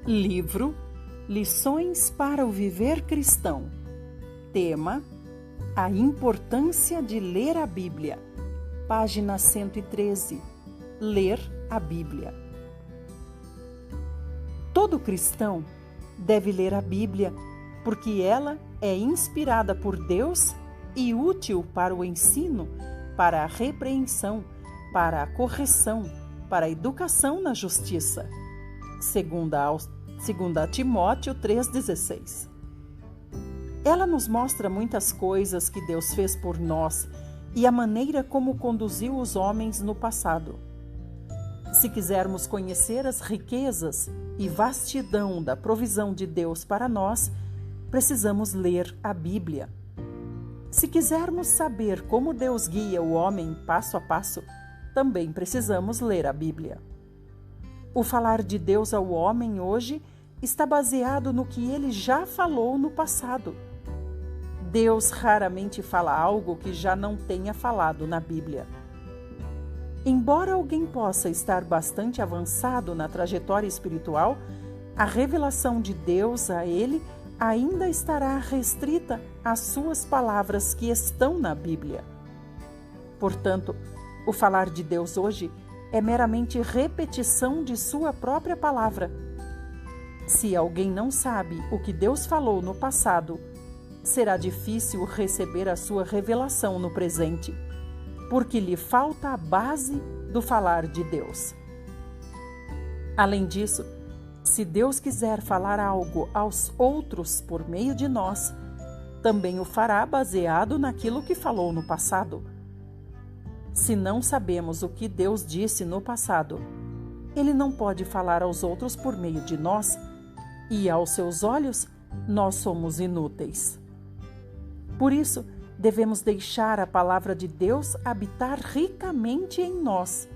Livro Lições para o Viver Cristão. Tema: a importância de ler a Bíblia. Página 113. Ler a Bíblia. Todo cristão deve ler a Bíblia, porque ela é inspirada por Deus e útil para o ensino, para a repreensão, para a correção, para a educação na justiça. Segunda Timóteo 3,16. Ela nos mostra muitas coisas que Deus fez por nós e a maneira como conduziu os homens no passado. Se quisermos conhecer as riquezas e vastidão da provisão de Deus para nós, precisamos ler a Bíblia. Se quisermos saber como Deus guia o homem passo a passo, também precisamos ler a Bíblia. O falar de Deus ao homem hoje está baseado no que ele já falou no passado. Deus raramente fala algo que já não tenha falado na Bíblia. Embora alguém possa estar bastante avançado na trajetória espiritual, a revelação de Deus a ele ainda estará restrita às suas palavras que estão na Bíblia. Portanto, o falar de Deus hoje é meramente repetição de sua própria palavra. Se alguém não sabe o que Deus falou no passado, será difícil receber a sua revelação no presente, porque lhe falta a base do falar de Deus. Além disso, se Deus quiser falar algo aos outros por meio de nós, também o fará baseado naquilo que falou no passado. Se não sabemos o que Deus disse no passado, Ele não pode falar aos outros por meio de nós, e aos seus olhos, nós somos inúteis. Por isso, devemos deixar a palavra de Deus habitar ricamente em nós.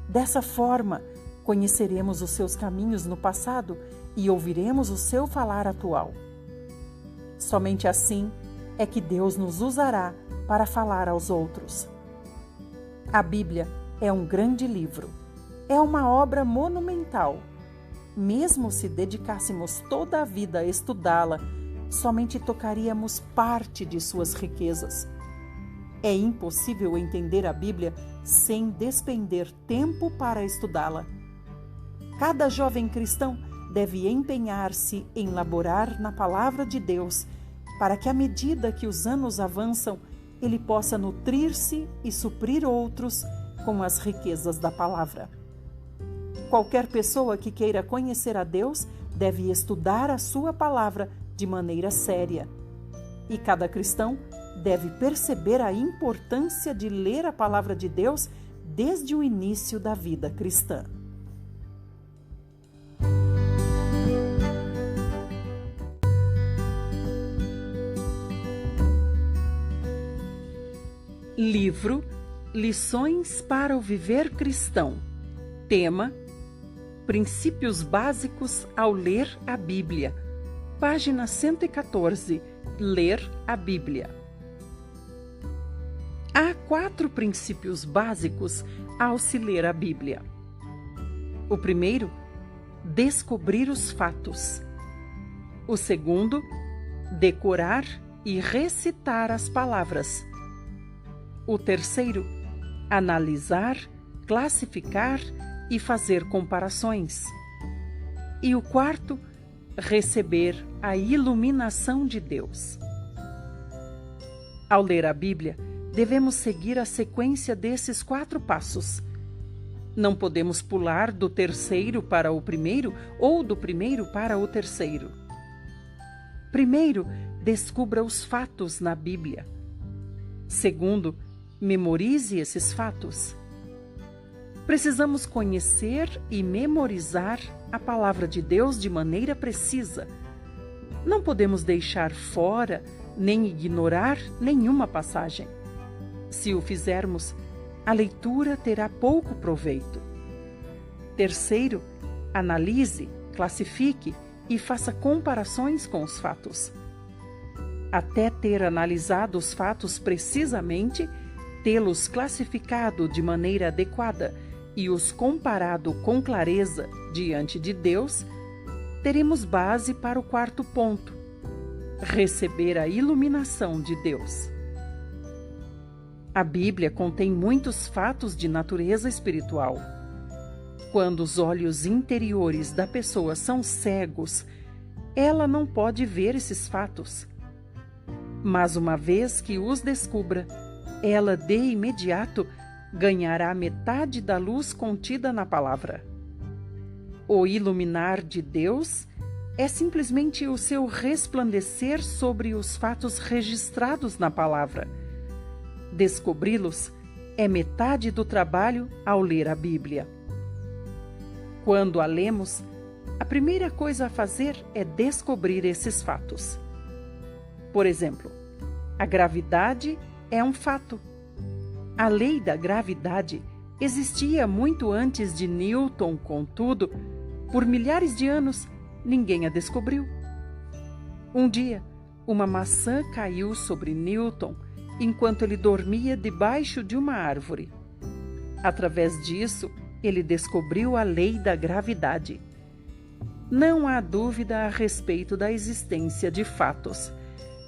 Dessa forma, conheceremos os seus caminhos no passado e ouviremos o seu falar atual. Somente assim é que Deus nos usará para falar aos outros. A Bíblia é um grande livro, é uma obra monumental. Mesmo se dedicássemos toda a vida a estudá-la, somente tocaríamos parte de suas riquezas. É impossível entender a Bíblia sem despender tempo para estudá-la. Cada jovem cristão deve empenhar-se em laborar na palavra de Deus, para que à medida que os anos avançam, ele possa nutrir-se e suprir outros com as riquezas da palavra. Qualquer pessoa que queira conhecer a Deus deve estudar a sua palavra de maneira séria. E cada cristão deve perceber a importância de ler a palavra de Deus desde o início da vida cristã. Livro Lições para o Viver Cristão. Tema: Princípios básicos ao ler a Bíblia. Página 114. Ler a Bíblia. Há 4 princípios básicos ao se ler a Bíblia. O primeiro, descobrir os fatos. O segundo, decorar e recitar as palavras. O terceiro, analisar, classificar e fazer comparações. E o quarto, receber a iluminação de Deus. Ao ler a Bíblia, devemos seguir a sequência desses 4 passos. Não podemos pular do terceiro para o primeiro ou do primeiro para o terceiro. Primeiro, descubra os fatos na Bíblia. Segundo, memorize esses fatos. Precisamos conhecer e memorizar a palavra de Deus de maneira precisa. Não podemos deixar fora nem ignorar nenhuma passagem. Se o fizermos, a leitura terá pouco proveito. Terceiro, analise, classifique e faça comparações com os fatos. Até ter analisado os fatos precisamente, tê-los classificado de maneira adequada e os comparado com clareza diante de Deus, teremos base para o quarto ponto: receber a iluminação de Deus. A Bíblia contém muitos fatos de natureza espiritual. Quando os olhos interiores da pessoa são cegos, ela não pode ver esses fatos. Mas uma vez que os descubra, ela de imediato ganhará metade da luz contida na palavra. O iluminar de Deus é simplesmente o seu resplandecer sobre os fatos registrados na palavra. Descobri-los é metade do trabalho ao ler a Bíblia. Quando a lemos, a primeira coisa a fazer é descobrir esses fatos. Por exemplo, a gravidade é um fato. A lei da gravidade existia muito antes de Newton, contudo, por milhares de anos, ninguém a descobriu. Um dia, uma maçã caiu sobre Newton enquanto ele dormia debaixo de uma árvore. Através disso, ele descobriu a lei da gravidade. Não há dúvida a respeito da existência de fatos.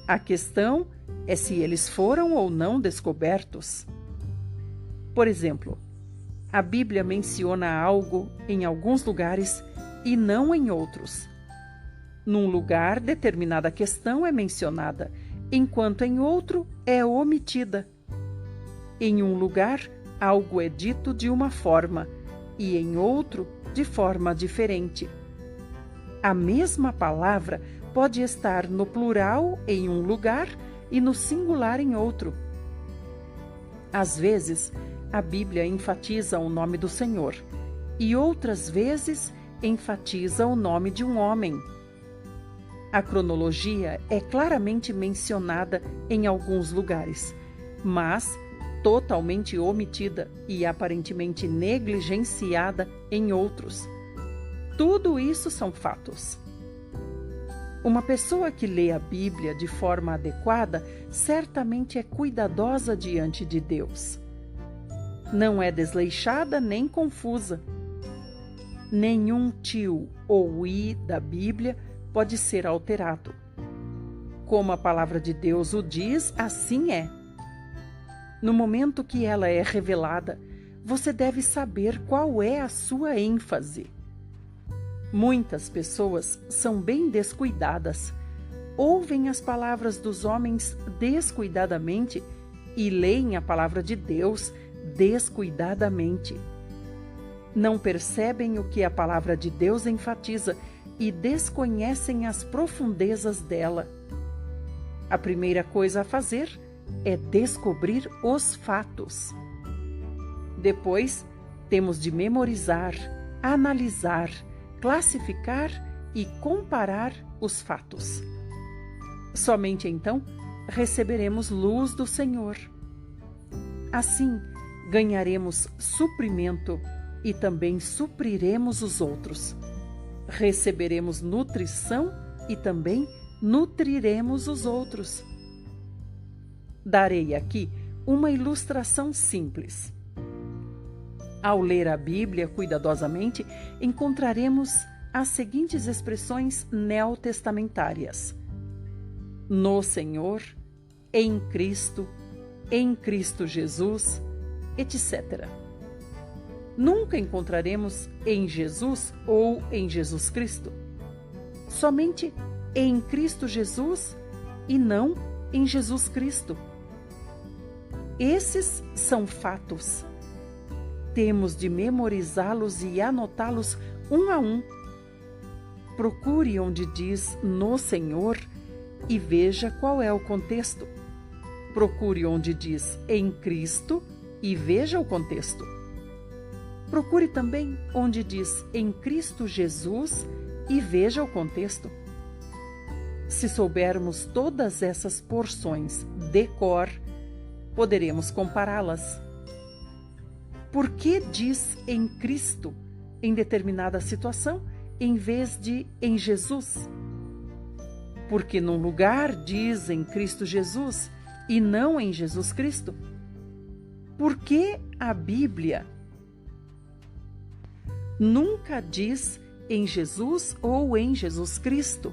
A questão é se eles foram ou não descobertos. Por exemplo, a Bíblia menciona algo em alguns lugares e não em outros. Num lugar, determinada questão é mencionada, enquanto em outro é omitida. Em um lugar, algo é dito de uma forma e em outro de forma diferente. A mesma palavra pode estar no plural em um lugar e no singular em outro. Às vezes, a Bíblia enfatiza o nome do Senhor e outras vezes enfatiza o nome de um homem. A cronologia é claramente mencionada em alguns lugares, mas totalmente omitida e aparentemente negligenciada em outros. Tudo isso são fatos. Uma pessoa que lê a Bíblia de forma adequada certamente é cuidadosa diante de Deus. Não é desleixada nem confusa. Nenhum tio ou i da Bíblia pode ser alterado. Como a palavra de Deus o diz, assim é. No momento que ela é revelada, você deve saber qual é a sua ênfase. Muitas pessoas são bem descuidadas, ouvem as palavras dos homens descuidadamente e leem a palavra de Deus descuidadamente. Não percebem o que a palavra de Deus enfatiza e desconhecem as profundezas dela. A primeira coisa a fazer é descobrir os fatos. Depois, temos de memorizar, analisar, classificar e comparar os fatos. Somente então receberemos luz do Senhor. Assim, ganharemos suprimento e também supriremos os outros. Receberemos nutrição e também nutriremos os outros. Darei aqui uma ilustração simples. Ao ler a Bíblia cuidadosamente, encontraremos as seguintes expressões neotestamentárias: no Senhor, em Cristo Jesus, etc. Nunca encontraremos em Jesus ou em Jesus Cristo. Somente em Cristo Jesus e não em Jesus Cristo. Esses são fatos. Temos de memorizá-los e anotá-los um a um. Procure onde diz no Senhor e veja qual é o contexto. Procure onde diz em Cristo e veja o contexto. Procure também onde diz em Cristo Jesus e veja o contexto. Se soubermos todas essas porções de cor, poderemos compará-las. Por que diz em Cristo em determinada situação em vez de em Jesus? Porque num lugar diz em Cristo Jesus e não em Jesus Cristo? Por que a Bíblia nunca diz em Jesus ou em Jesus Cristo.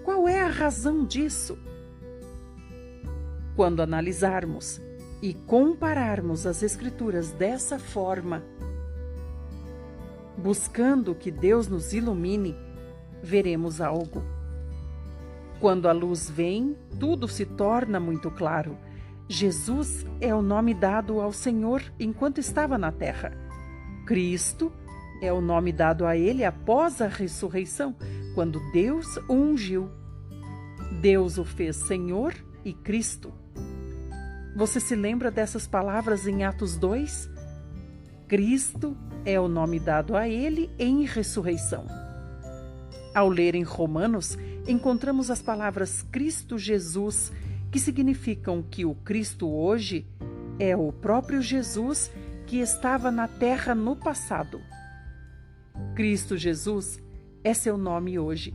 Qual é a razão disso? Quando analisarmos e compararmos as Escrituras dessa forma, buscando que Deus nos ilumine, veremos algo. Quando a luz vem, tudo se torna muito claro. Jesus é o nome dado ao Senhor enquanto estava na terra. Cristo é o nome dado a ele após a ressurreição, quando Deus o ungiu. Deus o fez Senhor e Cristo. Você se lembra dessas palavras em Atos 2? Cristo é o nome dado a ele em ressurreição. Ao ler em Romanos, encontramos as palavras Cristo Jesus, que significam que o Cristo hoje é o próprio Jesus que estava na terra no passado. Cristo Jesus é seu nome hoje.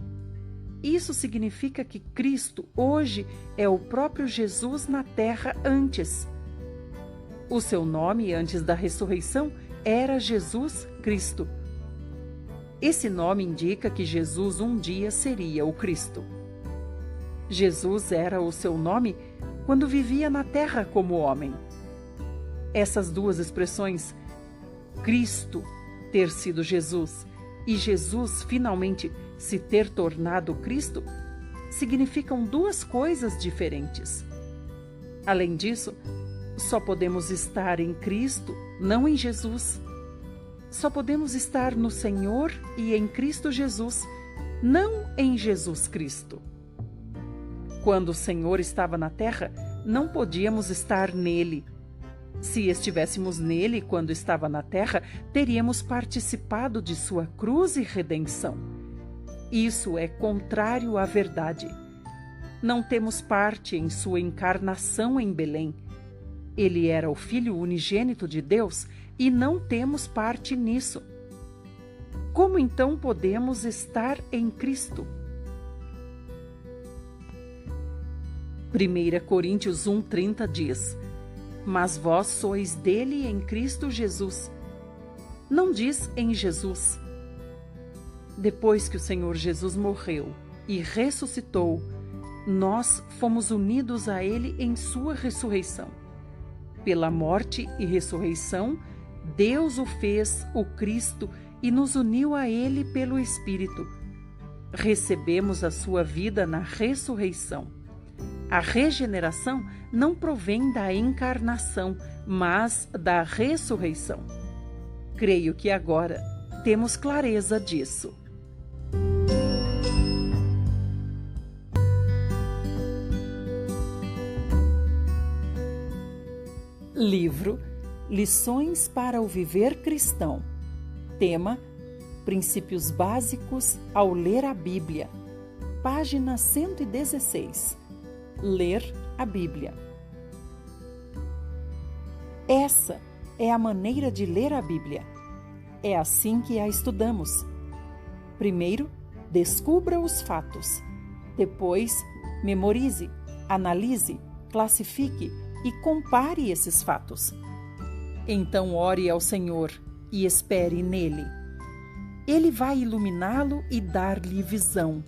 Isso significa que Cristo hoje é o próprio Jesus na terra antes. O seu nome antes da ressurreição era Jesus Cristo. Esse nome indica que Jesus um dia seria o Cristo. Jesus era o seu nome quando vivia na terra como homem. Essas duas expressões, Cristo ter sido Jesus e Jesus finalmente se ter tornado Cristo, significam duas coisas diferentes. Além disso, só podemos estar em Cristo, não em Jesus. Só podemos estar no Senhor e em Cristo Jesus, não em Jesus Cristo. Quando o Senhor estava na terra, não podíamos estar nele. Se estivéssemos nele quando estava na terra, teríamos participado de sua cruz e redenção. Isso é contrário à verdade. Não temos parte em sua encarnação em Belém. Ele era o Filho unigênito de Deus e não temos parte nisso. Como então podemos estar em Cristo? 1 Coríntios 1,30 diz: Mas vós sois dele em Cristo Jesus. Não diz em Jesus. Depois que o Senhor Jesus morreu e ressuscitou, nós fomos unidos a ele em sua ressurreição. Pela morte e ressurreição, Deus o fez o Cristo e nos uniu a ele pelo Espírito. Recebemos a sua vida na ressurreição. A regeneração não provém da encarnação, mas da ressurreição. Creio que agora temos clareza disso. Livro Lições para o Viver Cristão. Tema: Princípios básicos ao ler a Bíblia. Página 116. Ler a Bíblia. Essa é a maneira de ler a Bíblia. É assim que a estudamos. Primeiro, descubra os fatos. Depois, memorize, analise, classifique e compare esses fatos. Então ore ao Senhor e espere nele. Ele vai iluminá-lo e dar-lhe visão.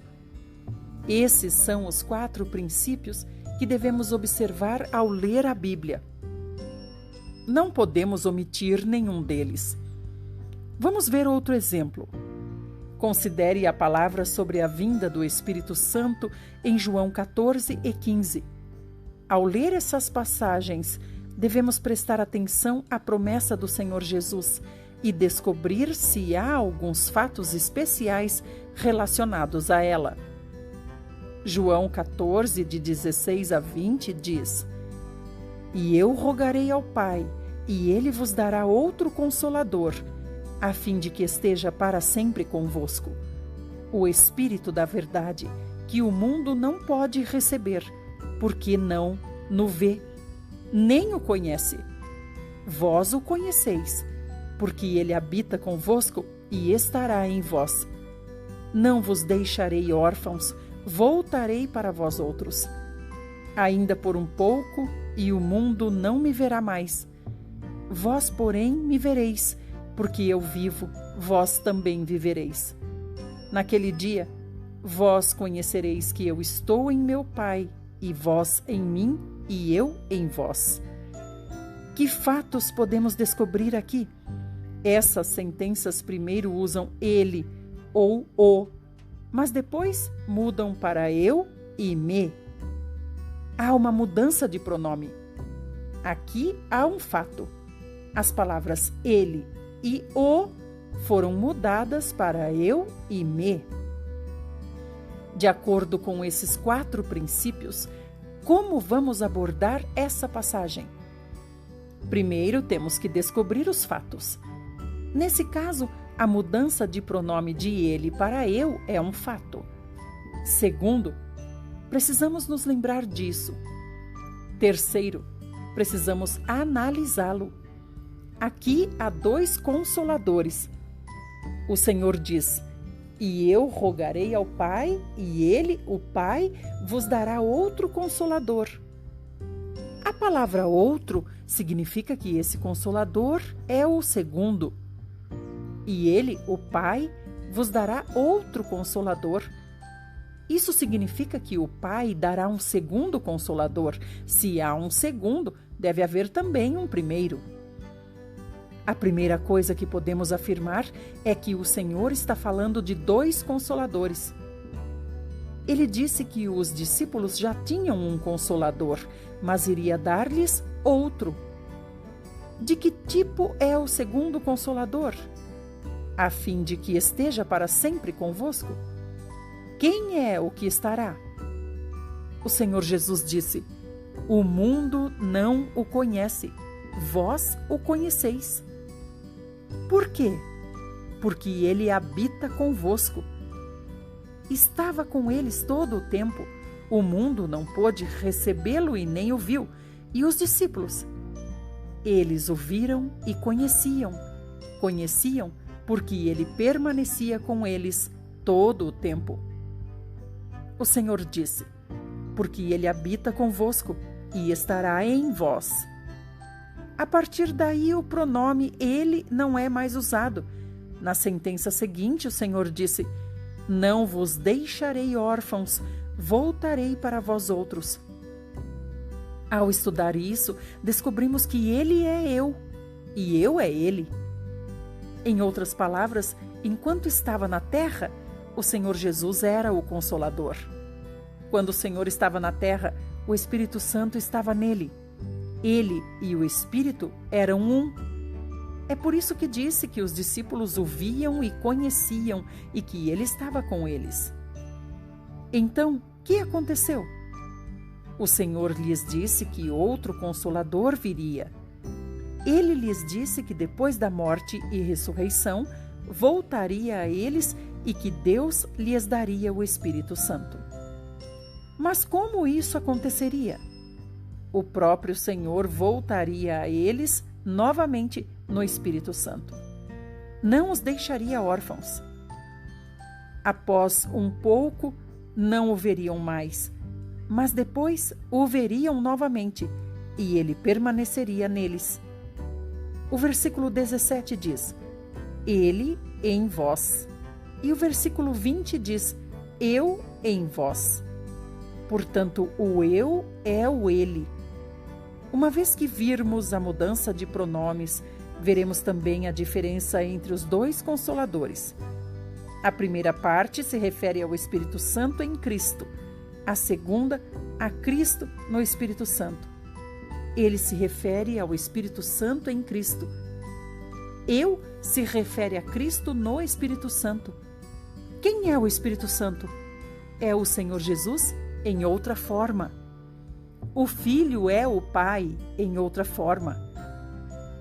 Esses são os 4 princípios que devemos observar ao ler a Bíblia. Não podemos omitir nenhum deles. Vamos ver outro exemplo. Considere a palavra sobre a vinda do Espírito Santo em João 14 e 15. Ao ler essas passagens, devemos prestar atenção à promessa do Senhor Jesus e descobrir se há alguns fatos especiais relacionados a ela. João 14, de 16 a 20, diz: E eu rogarei ao Pai, e ele vos dará outro Consolador, a fim de que esteja para sempre convosco. O Espírito da verdade, que o mundo não pode receber, porque não no vê, nem o conhece. Vós o conheceis, porque ele habita convosco e estará em vós. Não vos deixarei órfãos, voltarei para vós outros. Ainda por um pouco, e o mundo não me verá mais. Vós, porém, me vereis, porque eu vivo, vós também vivereis. Naquele dia, vós conhecereis que eu estou em meu Pai, e vós em mim, e eu em vós. Que fatos podemos descobrir aqui? Essas sentenças primeiro usam ele ou o, mas depois mudam para eu e me. Há uma mudança de pronome. Aqui há um fato. As palavras ele e o foram mudadas para eu e me. De acordo com esses 4 princípios, como vamos abordar essa passagem? Primeiro, temos que descobrir os fatos. Nesse caso, a mudança de pronome de ele para eu é um fato. Segundo, precisamos nos lembrar disso. Terceiro, precisamos analisá-lo. Aqui há 2 consoladores. O Senhor diz: e eu rogarei ao Pai, e ele, o Pai, vos dará outro consolador. A palavra outro significa que esse consolador é o segundo. E ele, o Pai, vos dará outro consolador. Isso significa que o Pai dará um segundo consolador. Se há um segundo, deve haver também um primeiro. A primeira coisa que podemos afirmar é que o Senhor está falando de 2 consoladores. Ele disse que os discípulos já tinham um consolador, mas iria dar-lhes outro. De que tipo é o segundo consolador? A fim de que esteja para sempre convosco? Quem é o que estará? O Senhor Jesus disse: o mundo não o conhece, vós o conheceis. Por quê? Porque ele habita convosco. Estava com eles todo o tempo. O mundo não pôde recebê-lo e nem o viu. E os discípulos? Eles o viram e conheciam. Conheciam porque ele permanecia com eles todo o tempo. O Senhor disse: porque ele habita convosco e estará em vós. A partir daí, o pronome ele não é mais usado. Na sentença seguinte, o Senhor disse: não vos deixarei órfãos, voltarei para vós outros. Ao estudar isso, descobrimos que ele é eu e eu é ele. Em outras palavras, enquanto estava na terra, o Senhor Jesus era o Consolador. Quando o Senhor estava na terra, o Espírito Santo estava nele. Ele e o Espírito eram um. É por isso que disse que os discípulos o viam e conheciam e que ele estava com eles. Então, o que aconteceu? O Senhor lhes disse que outro Consolador viria. Ele lhes disse que depois da morte e ressurreição, voltaria a eles e que Deus lhes daria o Espírito Santo. Mas como isso aconteceria? O próprio Senhor voltaria a eles novamente no Espírito Santo. Não os deixaria órfãos. Após um pouco, não o veriam mais, mas depois o veriam novamente, e ele permaneceria neles. O versículo 17 diz: ele em vós. E o versículo 20 diz: eu em vós. Portanto, o eu é o ele. Uma vez que virmos a mudança de pronomes, veremos também a diferença entre os 2 consoladores. A primeira parte se refere ao Espírito Santo em Cristo. A segunda, a Cristo no Espírito Santo. Ele se refere ao Espírito Santo em Cristo. Eu se refere a Cristo no Espírito Santo. Quem é o Espírito Santo? É o Senhor Jesus em outra forma. O Filho é o Pai em outra forma.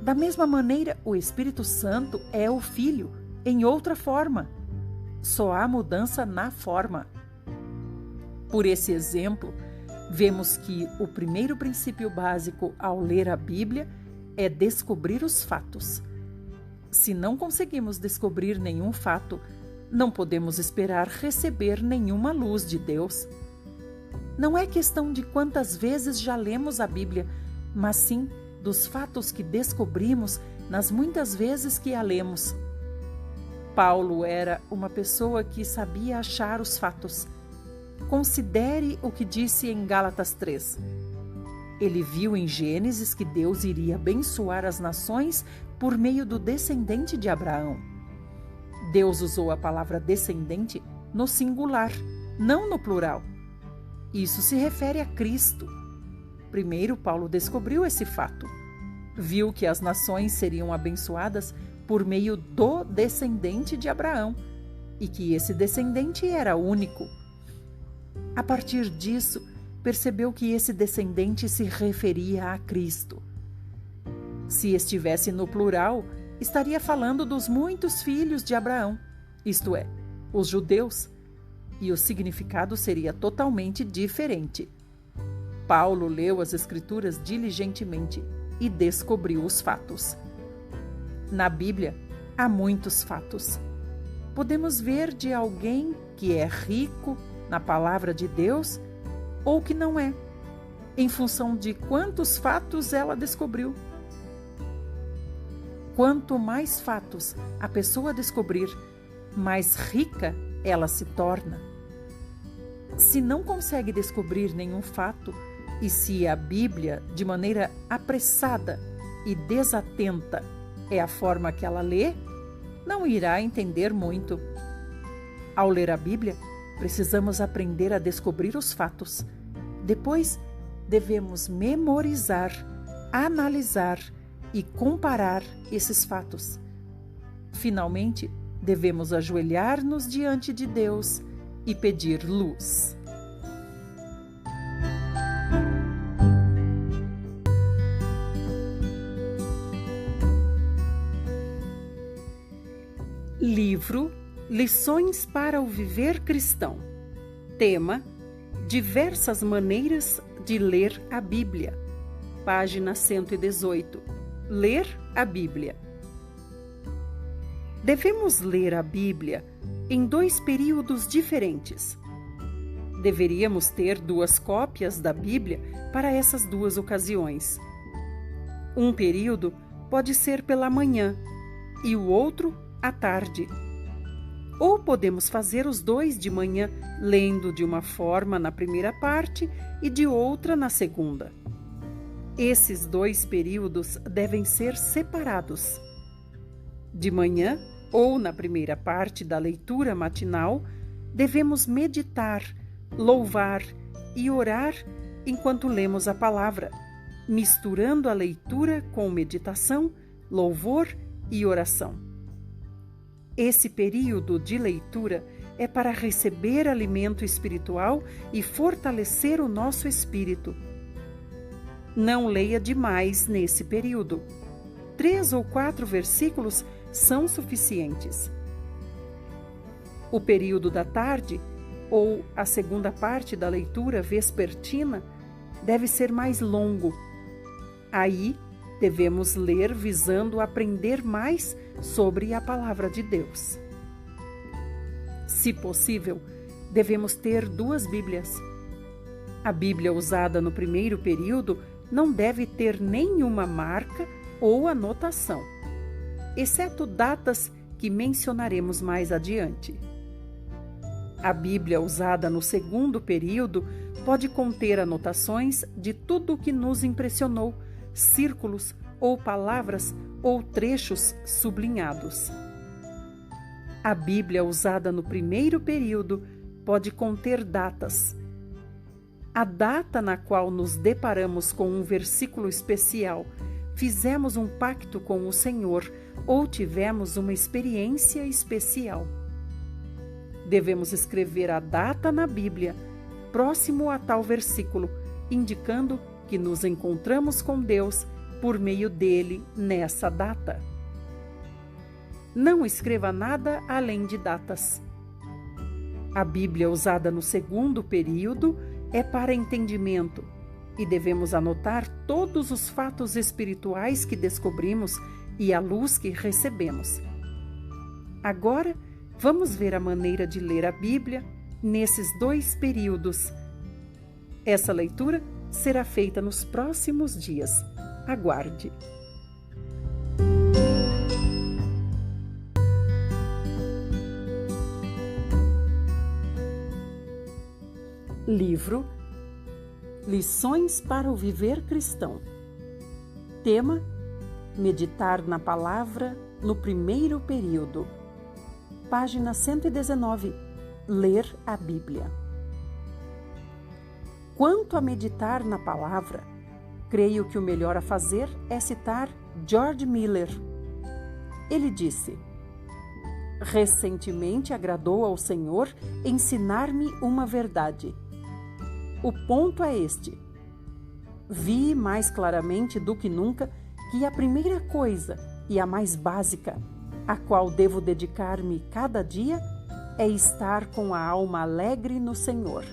Da mesma maneira, o Espírito Santo é o Filho em outra forma. Só há mudança na forma. Por esse exemplo, vemos que o primeiro princípio básico ao ler a Bíblia é descobrir os fatos. Se não conseguimos descobrir nenhum fato, não podemos esperar receber nenhuma luz de Deus. Não é questão de quantas vezes já lemos a Bíblia, mas sim dos fatos que descobrimos nas muitas vezes que a lemos. Paulo era uma pessoa que sabia achar os fatos. Considere o que disse em Gálatas 3. Ele viu em Gênesis que Deus iria abençoar as nações por meio do descendente de Abraão. Deus usou a palavra descendente no singular, não no plural. Isso se refere a Cristo. Primeiro, Paulo descobriu esse fato. Viu que as nações seriam abençoadas por meio do descendente de Abraão e que esse descendente era único. A partir disso, percebeu que esse descendente se referia a Cristo. Se estivesse no plural, estaria falando dos muitos filhos de Abraão, isto é, os judeus, e o significado seria totalmente diferente. Paulo leu as Escrituras diligentemente e descobriu os fatos. Na Bíblia, há muitos fatos. Podemos ver de alguém que é rico na palavra de Deus ou que não é, em função de quantos fatos ela descobriu. Quanto mais fatos a pessoa descobrir, mais rica ela se torna. Se não consegue descobrir nenhum fato, e se a Bíblia, de maneira apressada e desatenta, é a forma que ela lê, não irá entender muito. Ao ler a Bíblia, precisamos aprender a descobrir os fatos. Depois, devemos memorizar, analisar e comparar esses fatos. Finalmente, devemos ajoelhar-nos diante de Deus e pedir luz. Livro Lições para o Viver Cristão. Tema: Diversas maneiras de ler a Bíblia. Página 118. Ler a Bíblia. Devemos ler a Bíblia em 2 períodos diferentes. Deveríamos ter 2 cópias da Bíblia para essas 2 ocasiões. Um período pode ser pela manhã e o outro à tarde. Ou podemos fazer os 2 de manhã, lendo de uma forma na primeira parte e de outra na segunda. Esses 2 períodos devem ser separados. De manhã, ou na primeira parte da leitura matinal, devemos meditar, louvar e orar enquanto lemos a palavra, misturando a leitura com meditação, louvor e oração. Esse período de leitura é para receber alimento espiritual e fortalecer o nosso espírito. Não leia demais nesse período. 3 ou 4 versículos são suficientes. O período da tarde, ou a segunda parte da leitura vespertina, deve ser mais longo. Aí, devemos ler visando aprender mais sobre a palavra de Deus. Se possível, devemos ter 2 Bíblias. A Bíblia usada no primeiro período não deve ter nenhuma marca ou anotação, exceto datas que mencionaremos mais adiante. A Bíblia usada no segundo período pode conter anotações de tudo o que nos impressionou, círculos ou palavras ou trechos sublinhados. A Bíblia usada no primeiro período pode conter datas. A data na qual nos deparamos com um versículo especial, fizemos um pacto com o Senhor ou tivemos uma experiência especial. Devemos escrever a data na Bíblia, próximo a tal versículo, indicando que nos encontramos com Deus por meio dele nessa data. Não escreva nada além de datas. A Bíblia usada no segundo período é para entendimento e devemos anotar todos os fatos espirituais que descobrimos e a luz que recebemos. Agora, vamos ver a maneira de ler a Bíblia nesses 2 períodos. Essa leitura será feita nos próximos dias. Aguarde! Livro Lições para o Viver Cristão. Tema: meditar na palavra no primeiro período. Página 119. Ler a Bíblia. Quanto a meditar na palavra, creio que o melhor a fazer é citar George Miller. Ele disse: recentemente agradou ao Senhor ensinar-me uma verdade. O ponto é este: vi mais claramente do que nunca que a primeira coisa e a mais básica, a qual devo dedicar-me cada dia, é estar com a alma alegre no Senhor.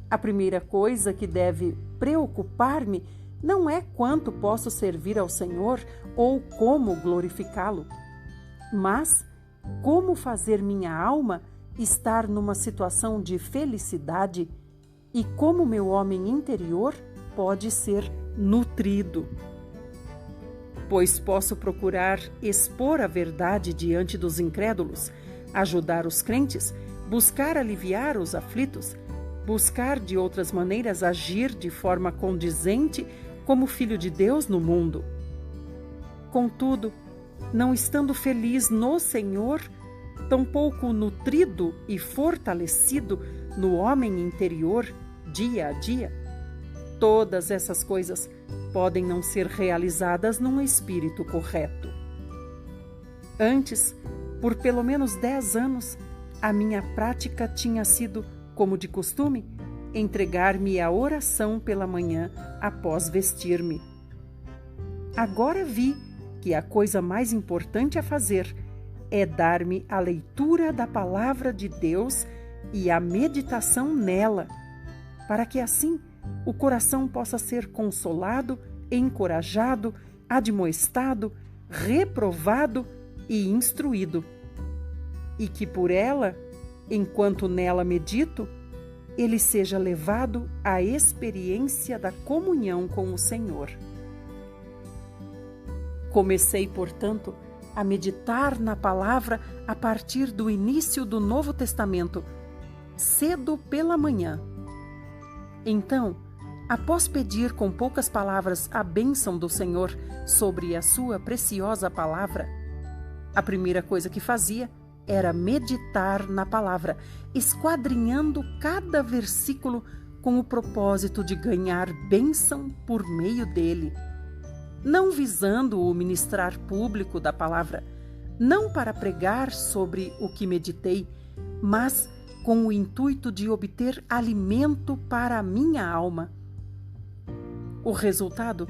A primeira coisa que deve preocupar-me não é quanto posso servir ao Senhor ou como glorificá-lo, mas como fazer minha alma estar numa situação de felicidade e como meu homem interior pode ser nutrido. Pois posso procurar expor a verdade diante dos incrédulos, ajudar os crentes, buscar aliviar os aflitos, buscar de outras maneiras agir de forma condizente como filho de Deus no mundo. Contudo, não estando feliz no Senhor, tampouco nutrido e fortalecido no homem interior, dia a dia, todas essas coisas podem não ser realizadas num espírito correto. Antes, por pelo menos 10 anos, a minha prática tinha sido, como de costume, entregar-me à oração pela manhã após vestir-me. Agora vi que a coisa mais importante a fazer é dar-me a leitura da palavra de Deus e a meditação nela, para que assim o coração possa ser consolado, encorajado, admoestado, reprovado e instruído, e que por ela, enquanto nela medito, ele seja levado à experiência da comunhão com o Senhor. Comecei, portanto, a meditar na palavra a partir do início do Novo Testamento, cedo pela manhã. Então, após pedir com poucas palavras a bênção do Senhor sobre a sua preciosa palavra, a primeira coisa que fazia era meditar na palavra, esquadrinhando cada versículo com o propósito de ganhar bênção por meio dele, não visando o ministrar público da palavra, não para pregar sobre o que meditei, mas com o intuito de obter alimento para a minha alma. O resultado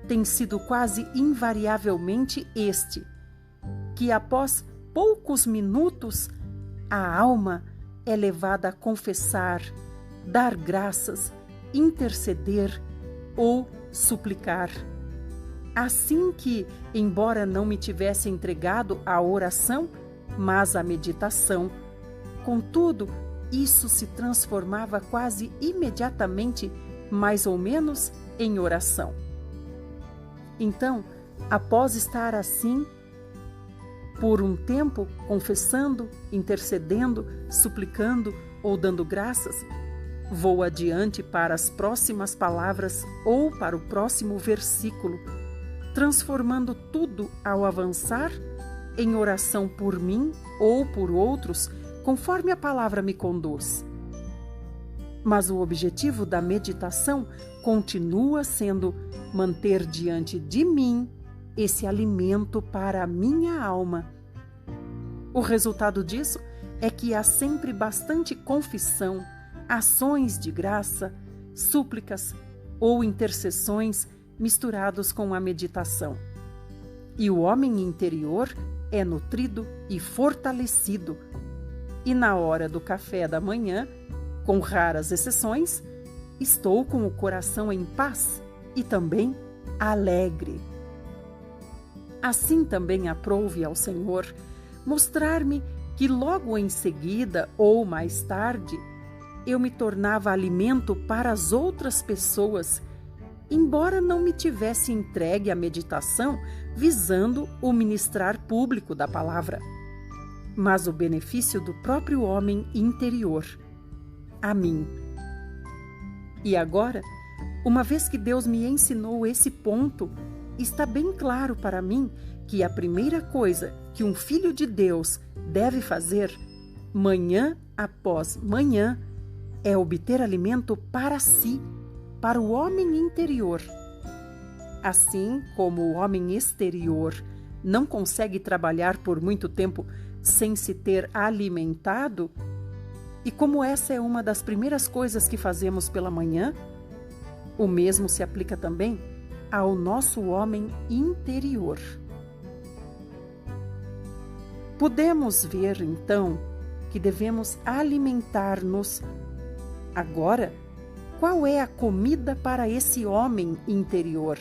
tem sido quase invariavelmente este, que após poucos minutos a alma é levada a confessar, dar graças, interceder ou suplicar. Assim que, embora não me tivesse entregado à oração, mas à meditação, contudo, isso se transformava quase imediatamente, mais ou menos, em oração. Então, após estar assim, por um tempo, confessando, intercedendo, suplicando ou dando graças, vou adiante para as próximas palavras ou para o próximo versículo, transformando tudo ao avançar em oração por mim ou por outros, conforme a palavra me conduz. Mas o objetivo da meditação continua sendo manter diante de mim esse alimento para a minha alma. O resultado disso é que há sempre bastante confissão, ações de graça, súplicas ou intercessões misturados com a meditação. E o homem interior é nutrido e fortalecido. E na hora do café da manhã, com raras exceções, estou com o coração em paz e também alegre. Assim também aprouve ao Senhor mostrar-me que logo em seguida ou mais tarde eu me tornava alimento para as outras pessoas, embora não me tivesse entregue à meditação visando o ministrar público da palavra, mas o benefício do próprio homem interior, a mim, E agora, uma vez que Deus me ensinou esse ponto, está bem claro para mim que a primeira coisa que um filho de Deus deve fazer, manhã após manhã, é obter alimento para si, para o homem interior. Assim como o homem exterior não consegue trabalhar por muito tempo sem se ter alimentado, e como essa é uma das primeiras coisas que fazemos pela manhã, o mesmo se aplica também ao nosso homem interior. Podemos ver, então, que devemos alimentar-nos. Agora, qual é a comida para esse homem interior?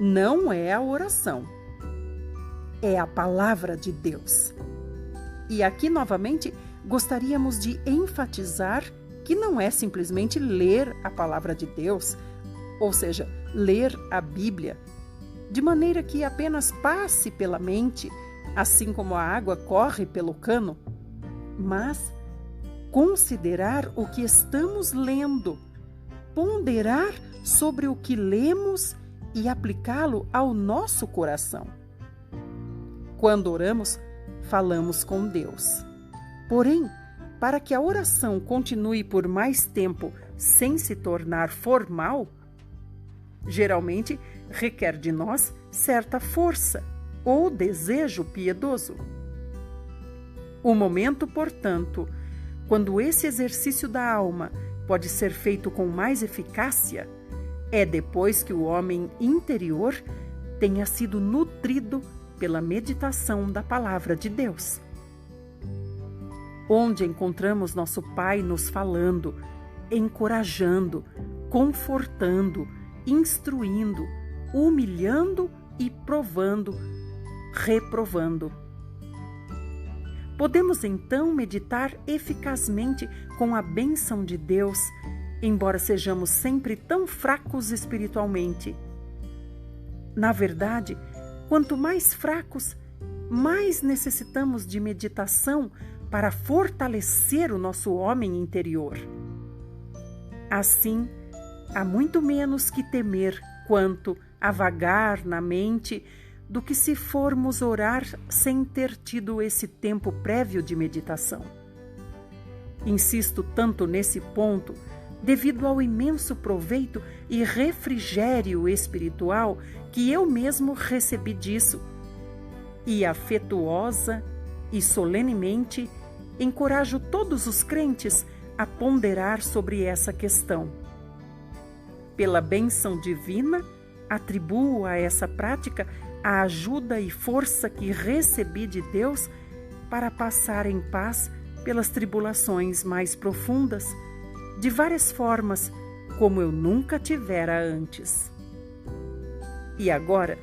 Não é a oração, é a palavra de Deus. E aqui, novamente, gostaríamos de enfatizar que não é simplesmente ler a palavra de Deus, ou seja, ler a Bíblia, de maneira que apenas passe pela mente, assim como a água corre pelo cano, mas considerar o que estamos lendo, ponderar sobre o que lemos e aplicá-lo ao nosso coração. Quando oramos, falamos com Deus. Porém, para que a oração continue por mais tempo sem se tornar formal, geralmente requer de nós certa força ou desejo piedoso. O momento, portanto, quando esse exercício da alma pode ser feito com mais eficácia, é depois que o homem interior tenha sido nutrido pela meditação da palavra de Deus. Onde encontramos nosso Pai nos falando, encorajando, confortando, instruindo, humilhando e provando, reprovando. Podemos então meditar eficazmente com a bênção de Deus, embora sejamos sempre tão fracos espiritualmente. Na verdade, quanto mais fracos, mais necessitamos de meditação para fortalecer o nosso homem interior. Assim, há muito menos que temer quanto a vagar na mente do que se formos orar sem ter tido esse tempo prévio de meditação. Insisto tanto nesse ponto devido ao imenso proveito e refrigério espiritual que eu mesmo recebi disso, e afetuosa e solenemente encorajo todos os crentes a ponderar sobre essa questão. Pela bênção divina, atribuo a essa prática a ajuda e força que recebi de Deus para passar em paz pelas tribulações mais profundas, de várias formas, como eu nunca tivera antes. E agora,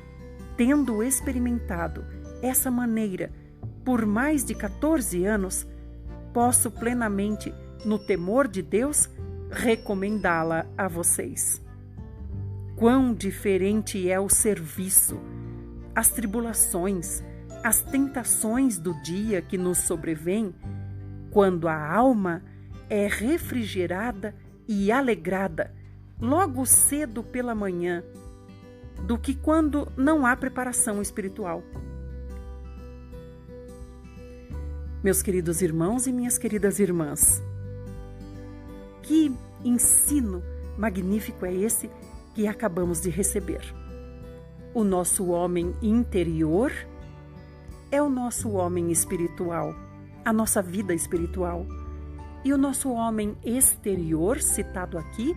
tendo experimentado essa maneira por mais de 14 anos, posso plenamente, no temor de Deus, recomendá-la a vocês. Quão diferente é o serviço, as tribulações, as tentações do dia que nos sobrevêm, quando a alma é refrigerada e alegrada logo cedo pela manhã, do que quando não há preparação espiritual. Meus queridos irmãos e minhas queridas irmãs, que ensino magnífico é esse que acabamos de receber. O nosso homem interior é o nosso homem espiritual, a nossa vida espiritual. E o nosso homem exterior, citado aqui,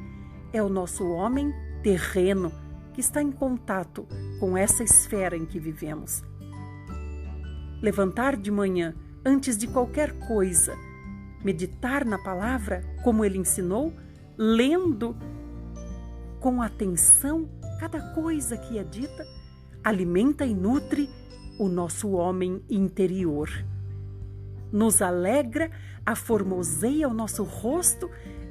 é o nosso homem terreno, que está em contato com essa esfera em que vivemos. Levantar de manhã, antes de qualquer coisa, meditar na palavra, como ele ensinou, lendo com atenção cada coisa que é dita, alimenta e nutre o nosso homem interior. Nos alegra, aformoseia o nosso rosto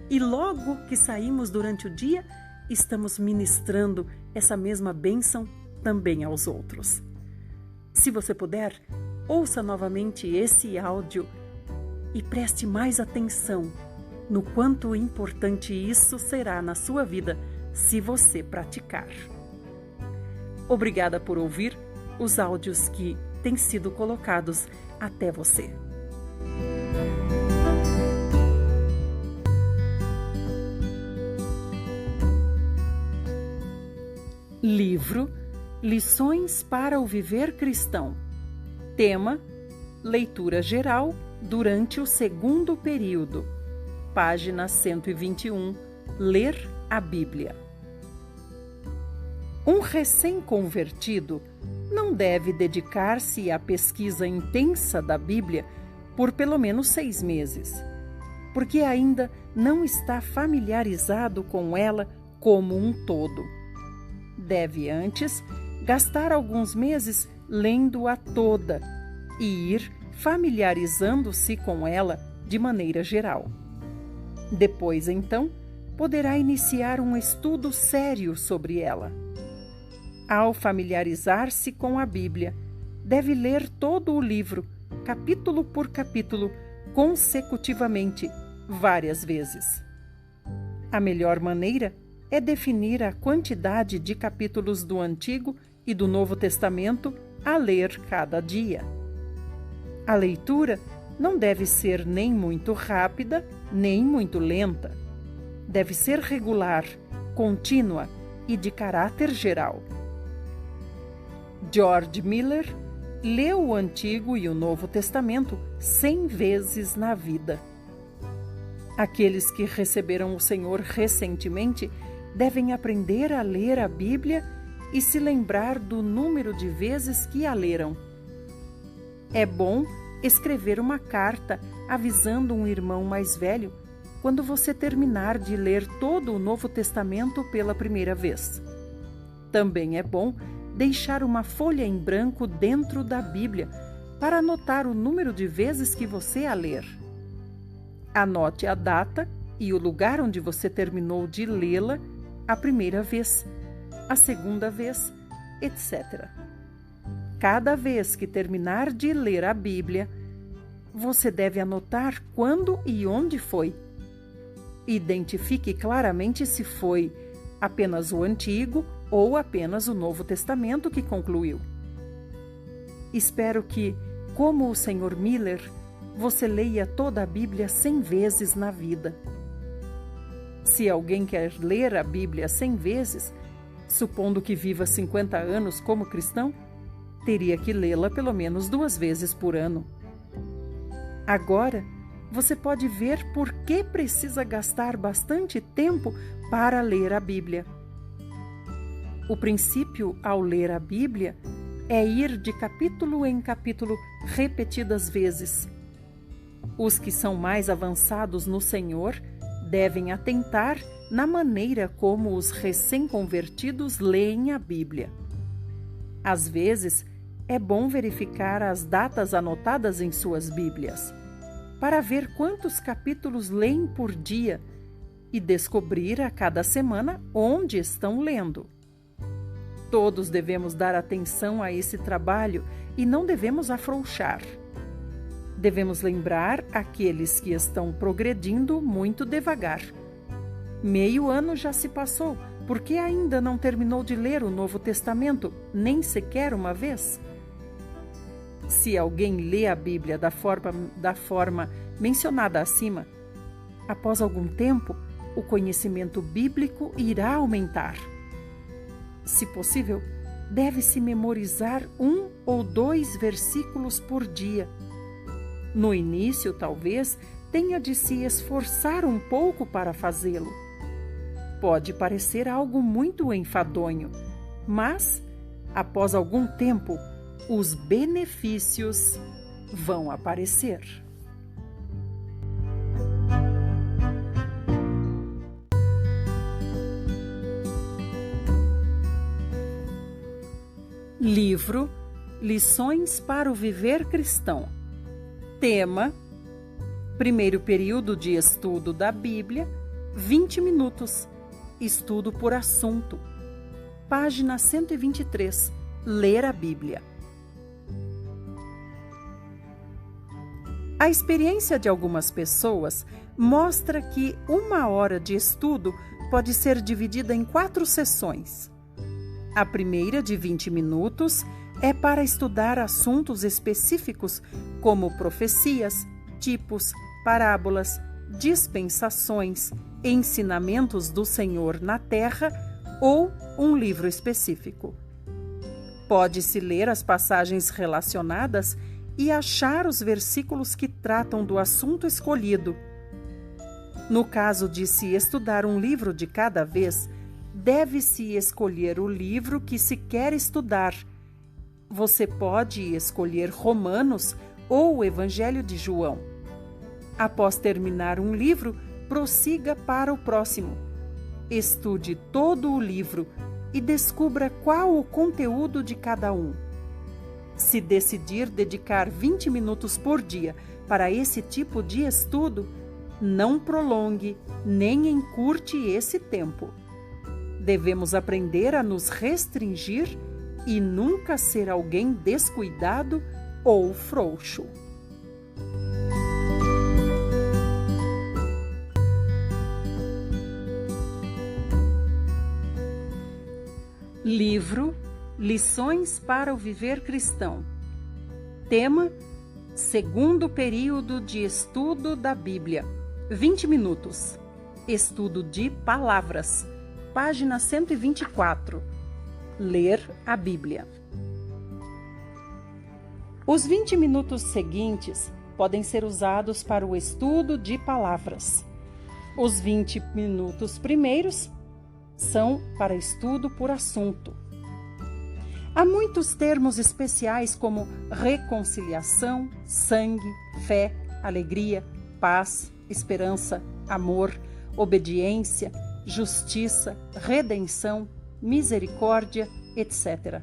e logo que saímos durante o dia, estamos ministrando essa mesma bênção também aos outros. Se você puder, ouça novamente esse áudio e preste mais atenção no quanto importante isso será na sua vida se você praticar. Obrigada por ouvir os áudios que têm sido colocados até você. Livro Lições para o Viver Cristão. Tema: Leitura geral durante o segundo período. Página 121. Ler a Bíblia. Um recém-convertido não deve dedicar-se à pesquisa intensa da Bíblia por pelo menos 6 meses, porque ainda não está familiarizado com ela como um todo. Deve antes gastar alguns meses lendo-a toda e ir familiarizando-se com ela de maneira geral. Depois, então, poderá iniciar um estudo sério sobre ela. Ao familiarizar-se com a Bíblia, deve ler todo o livro, capítulo por capítulo, consecutivamente, várias vezes. A melhor maneira é definir a quantidade de capítulos do Antigo e do Novo Testamento a ler cada dia. A leitura não deve ser nem muito rápida, nem muito lenta. Deve ser regular, contínua e de caráter geral. George Miller leu o Antigo e o Novo Testamento 100 vezes na vida. Aqueles que receberam o Senhor recentemente devem aprender a ler a Bíblia e se lembrar do número de vezes que a leram. É bom escrever uma carta avisando um irmão mais velho quando você terminar de ler todo o Novo Testamento pela primeira vez. Também é bom deixar uma folha em branco dentro da Bíblia para anotar o número de vezes que você a ler. Anote a data e o lugar onde você terminou de lê-la a primeira vez, a segunda vez, etc. Cada vez que terminar de ler a Bíblia, você deve anotar quando e onde foi. Identifique claramente se foi apenas o Antigo ou apenas o Novo Testamento que concluiu. Espero que, como o Sr. Miller, você leia toda a Bíblia 100 vezes na vida. Se alguém quer ler a Bíblia 100 vezes, supondo que viva 50 anos como cristão, teria que lê-la pelo menos 2 vezes por ano. Agora, você pode ver por que precisa gastar bastante tempo para ler a Bíblia. O princípio ao ler a Bíblia é ir de capítulo em capítulo repetidas vezes. Os que são mais avançados no Senhor devem atentar na maneira como os recém-convertidos leem a Bíblia. Às vezes, é bom verificar as datas anotadas em suas Bíblias, para ver quantos capítulos leem por dia e descobrir a cada semana onde estão lendo. Todos devemos dar atenção a esse trabalho e não devemos afrouxar. Devemos lembrar aqueles que estão progredindo muito devagar. Meio ano já se passou, por que ainda não terminou de ler o Novo Testamento, nem sequer uma vez? Se alguém lê a Bíblia da forma mencionada acima, após algum tempo, o conhecimento bíblico irá aumentar. Se possível, deve-se memorizar 1 ou 2 versículos por dia. No início, talvez, tenha de se esforçar um pouco para fazê-lo. Pode parecer algo muito enfadonho, mas, após algum tempo, os benefícios vão aparecer. Livro Lições para o Viver Cristão. Tema: primeiro período de estudo da Bíblia, 20 minutos. Estudo por assunto. Página 123. Ler a Bíblia. A experiência de algumas pessoas mostra que 1 hora de estudo pode ser dividida em 4 sessões. A primeira, de 20 minutos, é para estudar assuntos específicos como profecias, tipos, parábolas, dispensações, ensinamentos do Senhor na terra ou um livro específico. Pode-se ler as passagens relacionadas e achar os versículos que tratam do assunto escolhido. No caso de se estudar um livro de cada vez, deve-se escolher o livro que se quer estudar. Você pode escolher Romanos ou o Evangelho de João. Após terminar um livro, prossiga para o próximo. Estude todo o livro e descubra qual o conteúdo de cada um. Se decidir dedicar 20 minutos por dia para esse tipo de estudo, não prolongue nem encurte esse tempo. Devemos aprender a nos restringir e nunca ser alguém descuidado ou frouxo. Livro Lições para o Viver Cristão. Tema: segundo período de estudo da Bíblia. 20 minutos. Estudo de palavras. Página 124. Ler a Bíblia. Os 20 minutos seguintes podem ser usados para o estudo de palavras. Os 20 minutos primeiros são para estudo por assunto. Há muitos termos especiais como reconciliação, sangue, fé, alegria, paz, esperança, amor, obediência, justiça, redenção, misericórdia, etc.,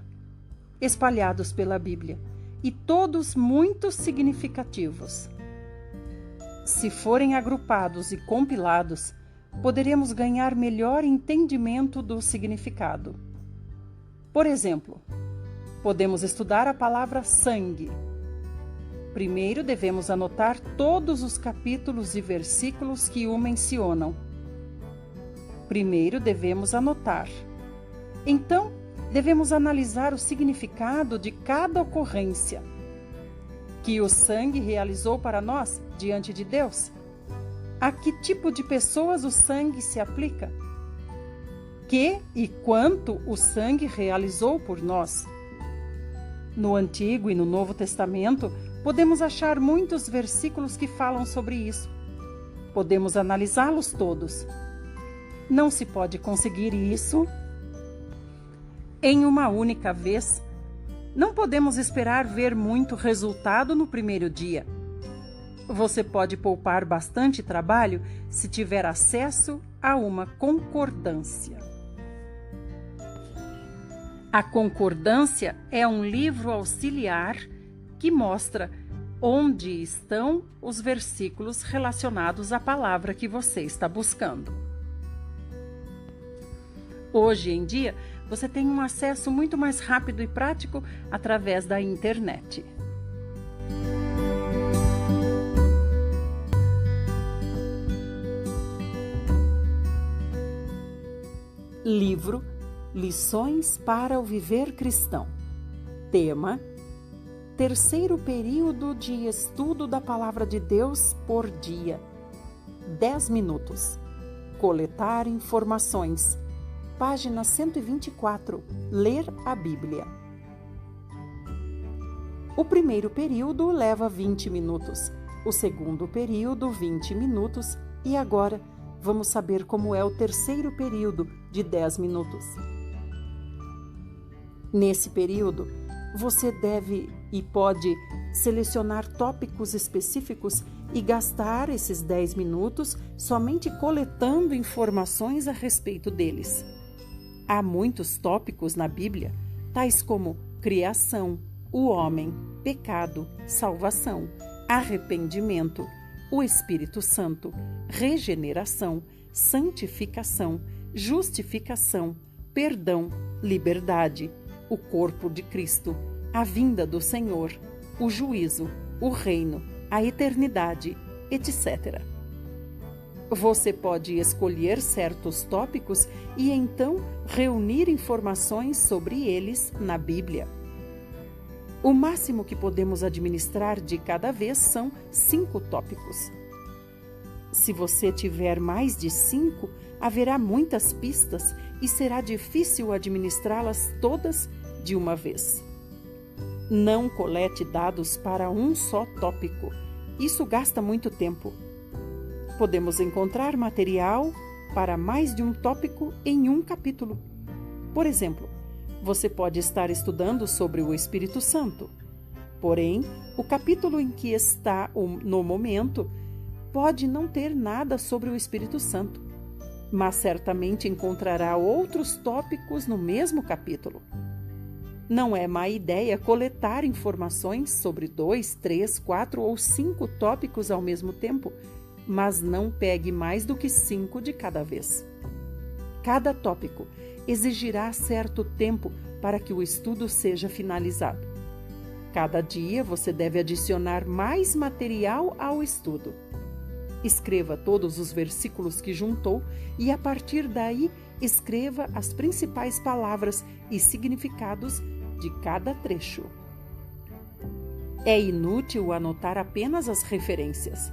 espalhados pela Bíblia, e todos muito significativos. Se forem agrupados e compilados, poderemos ganhar melhor entendimento do significado. Por exemplo, podemos estudar a palavra sangue. Primeiro devemos anotar todos os capítulos e versículos que o mencionam. Primeiro devemos anotar. Então, devemos analisar o significado de cada ocorrência que o sangue realizou para nós diante de Deus. A que tipo de pessoas o sangue se aplica? Que e quanto o sangue realizou por nós? No Antigo e no Novo Testamento, podemos achar muitos versículos que falam sobre isso. Podemos analisá-los todos. Não se pode conseguir isso em uma única vez. Não podemos esperar ver muito resultado no primeiro dia. Você pode poupar bastante trabalho se tiver acesso a uma concordância. A concordância é um livro auxiliar que mostra onde estão os versículos relacionados à palavra que você está buscando. Hoje em dia, você tem um acesso muito mais rápido e prático através da internet. Livro Lições para o Viver Cristão. Tema: terceiro período de estudo da Palavra de Deus por dia. 10 minutos. Coletar informações. Página 124. Ler a Bíblia. O primeiro período leva 20 minutos. O segundo período, 20 minutos. E agora, vamos saber como é o terceiro período, de 10 minutos. Nesse período, você deve e pode selecionar tópicos específicos e gastar esses 10 minutos somente coletando informações a respeito deles. Há muitos tópicos na Bíblia, tais como criação, o homem, pecado, salvação, arrependimento, o Espírito Santo, regeneração, santificação, justificação, perdão, liberdade, o corpo de Cristo, a vinda do Senhor, o juízo, o reino, a eternidade, etc. Você pode escolher certos tópicos e então reunir informações sobre eles na Bíblia. O máximo que podemos administrar de cada vez são 5 tópicos. Se você tiver mais de 5, haverá muitas pistas e será difícil administrá-las todas de uma vez. Não colete dados para um só tópico. Isso gasta muito tempo. Podemos encontrar material para mais de um tópico em um capítulo. Por exemplo, você pode estar estudando sobre o Espírito Santo. Porém, o capítulo em que está no momento pode não ter nada sobre o Espírito Santo, mas certamente encontrará outros tópicos no mesmo capítulo. Não é má ideia coletar informações sobre 2, 3, 4 ou 5 tópicos ao mesmo tempo, mas não pegue mais do que 5 de cada vez. Cada tópico exigirá certo tempo para que o estudo seja finalizado. Cada dia você deve adicionar mais material ao estudo. Escreva todos os versículos que juntou e, a partir daí, escreva as principais palavras e significados de cada trecho. É inútil anotar apenas as referências.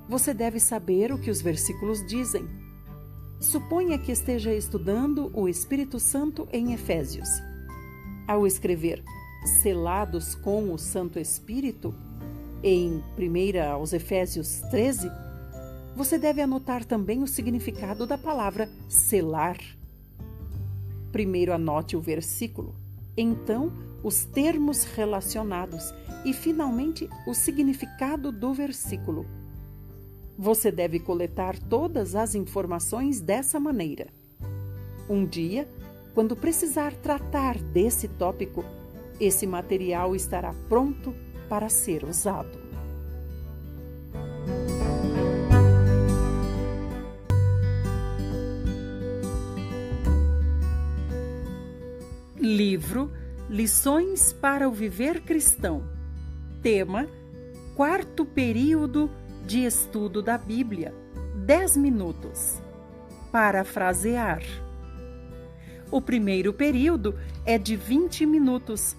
Você deve saber o que os versículos dizem. Suponha que esteja estudando o Espírito Santo em Efésios. Ao escrever selados com o Santo Espírito, em 1 aos Efésios 13, você deve anotar também o significado da palavra selar. Primeiro anote o versículo, então os termos relacionados e, finalmente, o significado do versículo. Você deve coletar todas as informações dessa maneira. Um dia, quando precisar tratar desse tópico, esse material estará pronto para ser usado. Livro Lições para o Viver Cristão. Tema: 4º período de estudo da Bíblia. 10 minutos. Parafrasear. O primeiro período é de 20 minutos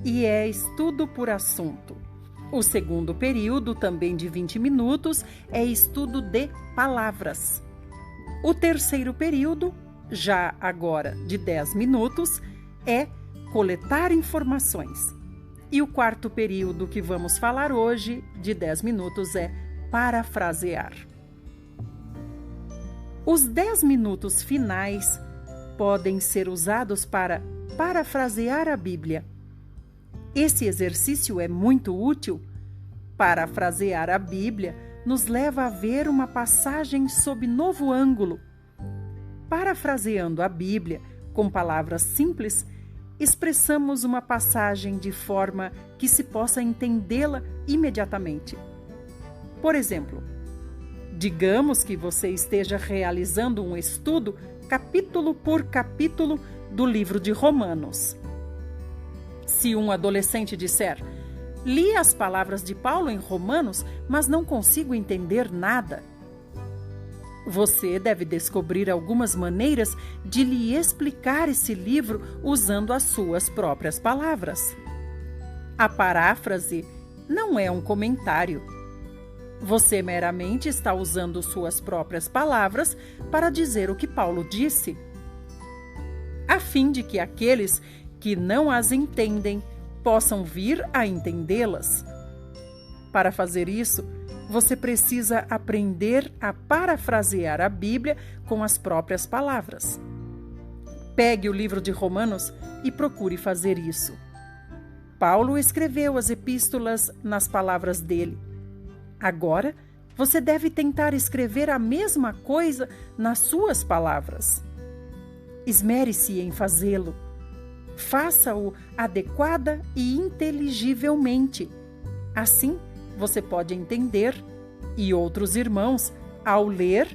e é estudo por assunto. O segundo período, também de 20 minutos, é estudo de palavras. O terceiro período, já agora de 10 minutos, é coletar informações. E o quarto período que vamos falar hoje, de 10 minutos, é parafrasear. Os 10 minutos finais podem ser usados para parafrasear a Bíblia. Esse exercício é muito útil. Parafrasear a Bíblia nos leva a ver uma passagem sob novo ângulo. Parafraseando a Bíblia com palavras simples, expressamos uma passagem de forma que se possa entendê-la imediatamente. Por exemplo, digamos que você esteja realizando um estudo capítulo por capítulo do livro de Romanos. Se um adolescente disser: "Li as palavras de Paulo em Romanos, mas não consigo entender nada", você deve descobrir algumas maneiras de lhe explicar esse livro usando as suas próprias palavras. A paráfrase não é um comentário. Você meramente está usando suas próprias palavras para dizer o que Paulo disse, a fim de que aqueles que não as entendem possam vir a entendê-las. Para fazer isso, você precisa aprender a parafrasear a Bíblia com as próprias palavras. Pegue o livro de Romanos e procure fazer isso. Paulo escreveu as epístolas nas palavras dele. Agora, você deve tentar escrever a mesma coisa nas suas palavras. Esmere-se em fazê-lo. Faça-o adequada e inteligivelmente. Assim, você pode entender, e outros irmãos, ao ler,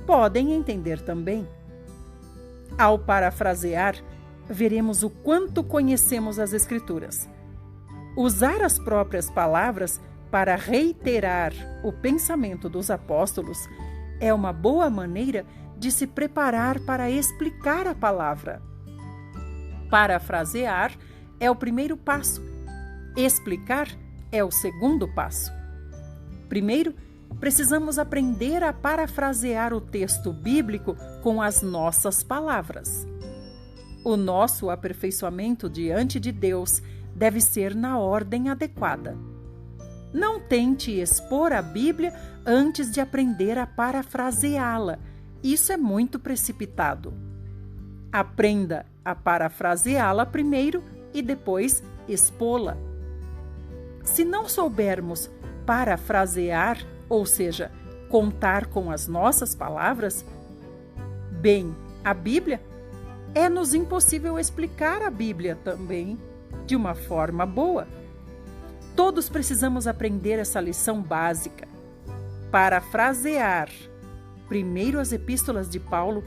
podem entender também. Ao parafrasear, veremos o quanto conhecemos as Escrituras. Usar as próprias palavras para reiterar o pensamento dos apóstolos é uma boa maneira de se preparar para explicar a palavra. Parafrasear é o primeiro passo. Explicar é o segundo passo. Primeiro, precisamos aprender a parafrasear o texto bíblico com as nossas palavras. O nosso aperfeiçoamento diante de Deus deve ser na ordem adequada. Não tente expor a Bíblia antes de aprender a parafraseá-la. Isso é muito precipitado. Aprenda a parafraseá-la primeiro e depois expô-la. Se não soubermos parafrasear, ou seja, contar com as nossas palavras, bem, a Bíblia, é-nos impossível explicar a Bíblia também de uma forma boa. Todos precisamos aprender essa lição básica. Parafrasear primeiro as epístolas de Paulo,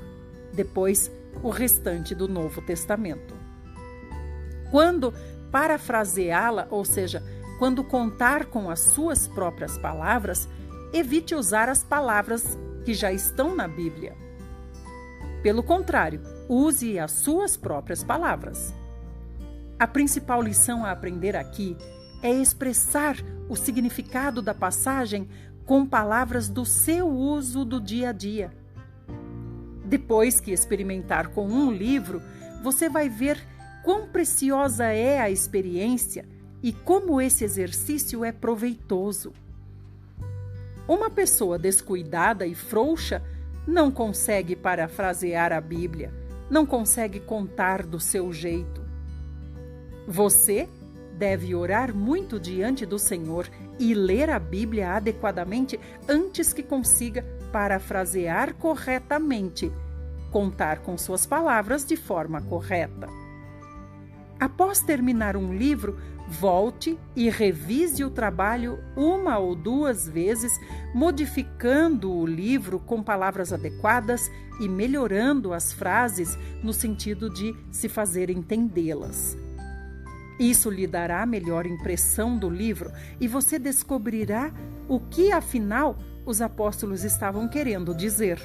depois o restante do Novo Testamento. Quando parafraseá-la, ou seja, quando contar com as suas próprias palavras, evite usar as palavras que já estão na Bíblia. Pelo contrário, use as suas próprias palavras. A principal lição a aprender aqui é expressar o significado da passagem com palavras do seu uso do dia a dia. Depois que experimentar com um livro, você vai ver quão preciosa é a experiência e como esse exercício é proveitoso. Uma pessoa descuidada e frouxa não consegue parafrasear a Bíblia, não consegue contar do seu jeito. Você deve orar muito diante do Senhor e ler a Bíblia adequadamente antes que consiga parafrasear corretamente, contar com suas palavras de forma correta. Após terminar um livro, volte e revise o trabalho uma ou duas vezes, modificando o livro com palavras adequadas e melhorando as frases no sentido de se fazer entendê-las. Isso lhe dará melhor impressão do livro e você descobrirá o que, afinal, os apóstolos estavam querendo dizer.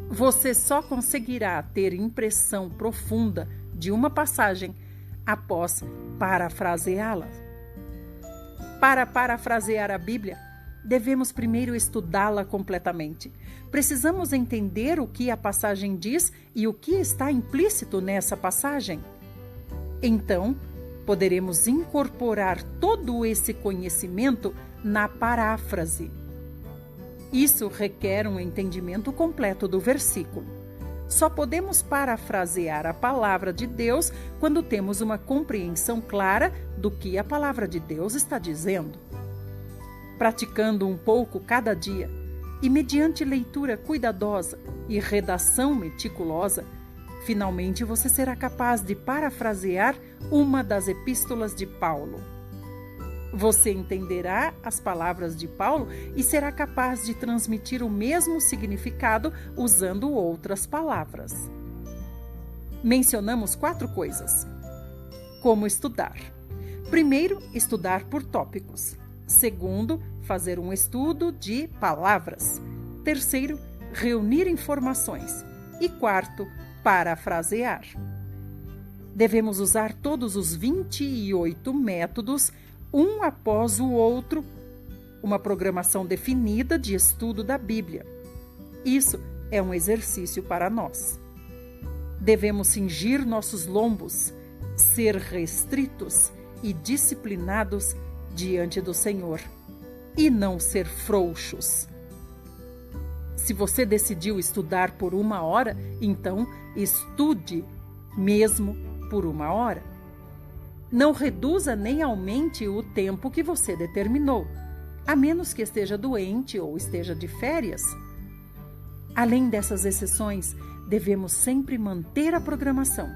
Você só conseguirá ter impressão profunda de uma passagem após parafraseá-la. Para parafrasear a Bíblia, devemos primeiro estudá-la completamente. Precisamos entender o que a passagem diz e o que está implícito nessa passagem. Então, poderemos incorporar todo esse conhecimento na paráfrase. Isso requer um entendimento completo do versículo. Só podemos parafrasear a palavra de Deus quando temos uma compreensão clara do que a palavra de Deus está dizendo. Praticando um pouco cada dia e mediante leitura cuidadosa e redação meticulosa, finalmente você será capaz de parafrasear uma das epístolas de Paulo. Você entenderá as palavras de Paulo e será capaz de transmitir o mesmo significado usando outras palavras. Mencionamos 4 coisas. Como estudar. Primeiro, estudar por tópicos. Segundo, fazer um estudo de palavras. Terceiro, reunir informações. E quarto, parafrasear. Devemos usar todos os 28 métodos, um após o outro, uma programação definida de estudo da Bíblia. Isso é um exercício para nós. Devemos cingir nossos lombos, ser restritos e disciplinados diante do Senhor, e não ser frouxos. Se você decidiu estudar por 1 hora, então estude mesmo por 1 hora. Não reduza nem aumente o tempo que você determinou, a menos que esteja doente ou esteja de férias. Além dessas exceções, devemos sempre manter a programação.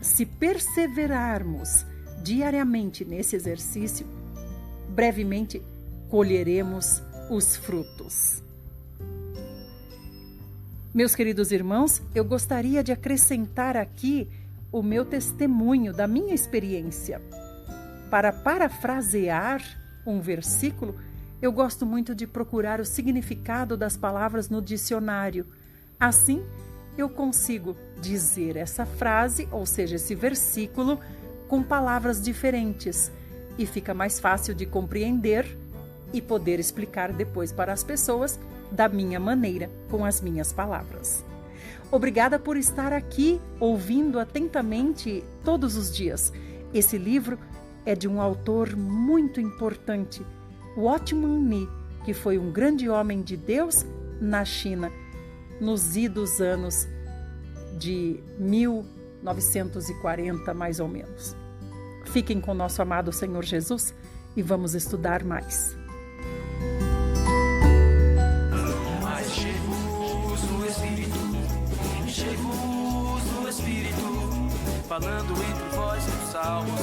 Se perseverarmos diariamente nesse exercício, brevemente colheremos os frutos. Meus queridos irmãos, eu gostaria de acrescentar aqui o meu testemunho da minha experiência. Para parafrasear um versículo, Eu gosto muito de procurar o significado das palavras no dicionário. Assim, eu consigo dizer essa frase, ou seja, esse versículo, com palavras diferentes e fica mais fácil de compreender e poder explicar depois para as pessoas da minha maneira, com as minhas palavras. Obrigada por estar aqui ouvindo atentamente todos os dias. Esse livro é de um autor muito importante, Watchman Nee, que foi um grande homem de Deus na China, nos idos anos de 1940, mais ou menos. Fiquem com nosso amado Senhor Jesus e vamos estudar mais. Enchei-vos no Espírito, falando entre vós com salmos,